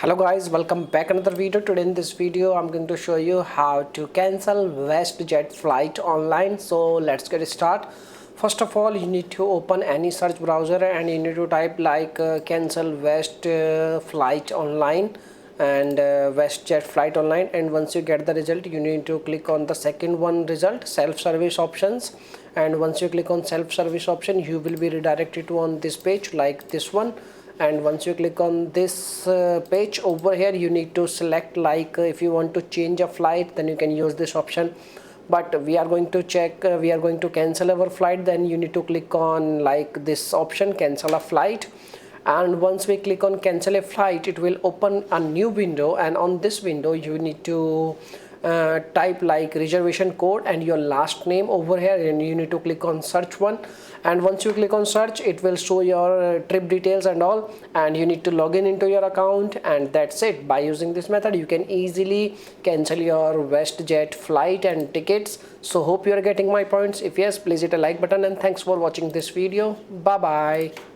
Hello guys, welcome back another video. Today in this video I'm going to show you how to cancel WestJet flight online. So let's get started. First of all, you need to open any search browser and you need to type like cancel West flight online and WestJet flight online, and once you get the result you need to click on the second one result, self-service options, and once you click on self-service option you will be redirected to on this page like this one. And once you click on this page over here, you need to select like if you want to change a flight, then you can use this option. But we are going to we are going to cancel our flight, then you need to click on like this option, cancel a flight. And once we click on cancel a flight, it will open a new window, and on this window you need to type like reservation code and your last name over here, and you need to click on search one. And once you click on search, it will show your trip details and all, and you need to log in into your account, and that's it. By using this method you can easily cancel your WestJet flight and tickets. So hope you are getting my points. If yes, please hit a like button, and thanks for watching this video. Bye bye.